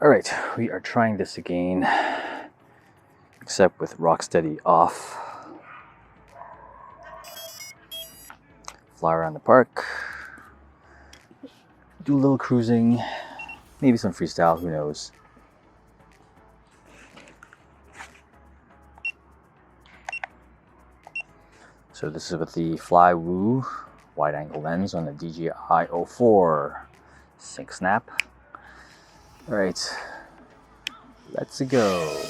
Alright, we are trying this again, except with Rocksteady off. Fly around the park, do a little cruising, maybe some freestyle, who knows. So this is with the Flywoo wide angle lens on the DJI O4 sync snap. Alright, let's go.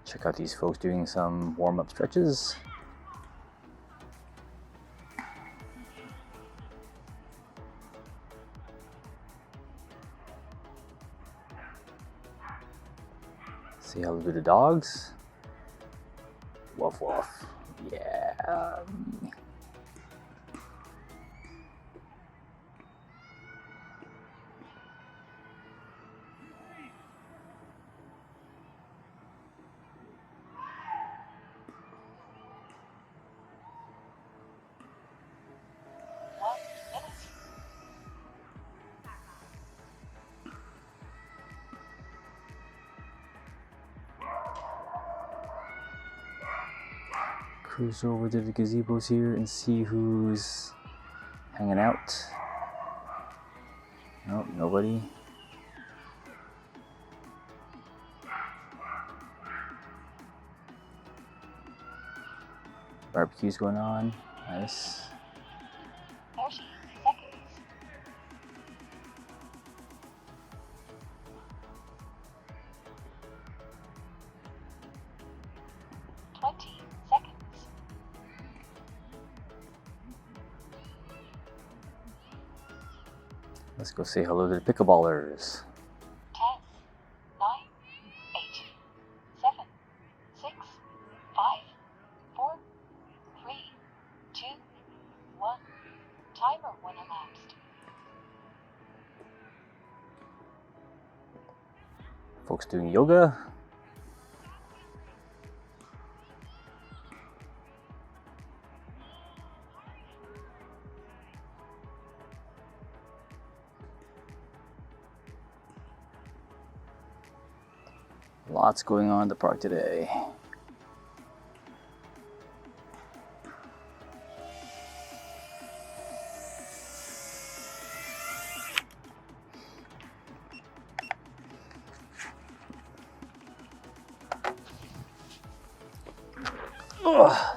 Check out these folks doing some warm-up stretches. Say hello to the dogs. Woof woof. Yeah. Cruise over to the gazebos here and see who's hanging out. Nope, nobody. Barbecue's going on. Nice. 30 seconds. 20 seconds. Let's go say hello to the pickleballers. 10, 9, 8, 7, 6, 5, 4, 3, 2, 1. Timer when elapsed. Folks doing yoga. Lots going on in the park today. Ugh.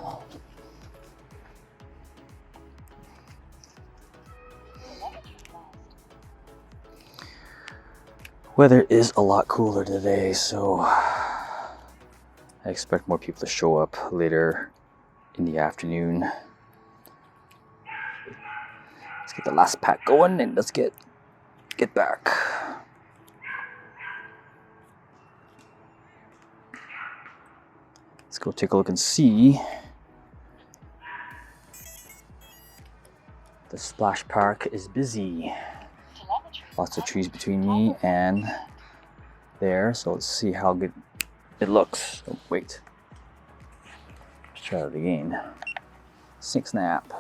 Weather is a lot cooler today, so I expect more people to show up later in the afternoon. Let's get the last pack going and let's get back. Let's go take a look and see. The splash park is busy. Lots of trees between me and there, so let's see how good it looks. Oh, wait. Let's try it again. Sync snap.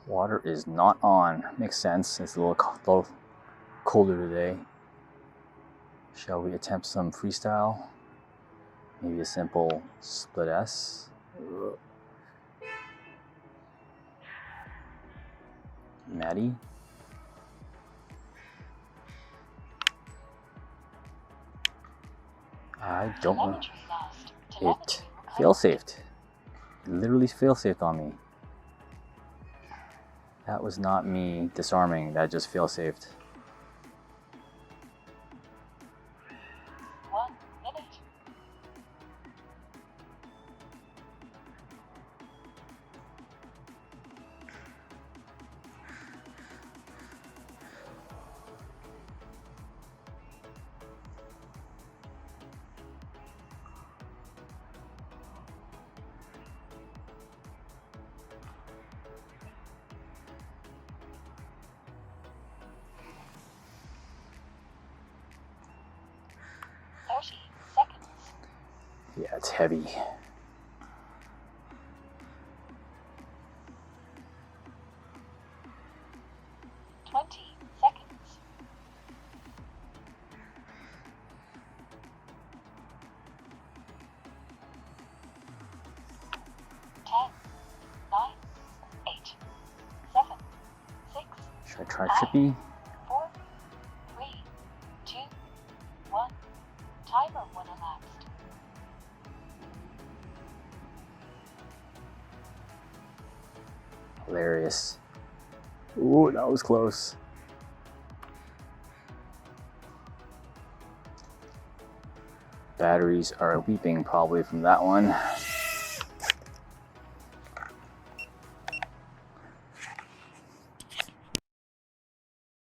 Water is not on. Makes sense. It's a little colder today. Shall we attempt some freestyle? Maybe a simple split S. Maddie. I don't know. It fail-safed. literally fail-safed on me. That was not me disarming, that just fail-safed. 1 minute. Seconds. Yeah, it's heavy. 20 seconds. 10, 9, 8, 7, 6. Should I try Trippy? 4, 3, 2, 1. Timer 1 elapsed. Hilarious. Ooh, that was close. Batteries are leaping probably from that one.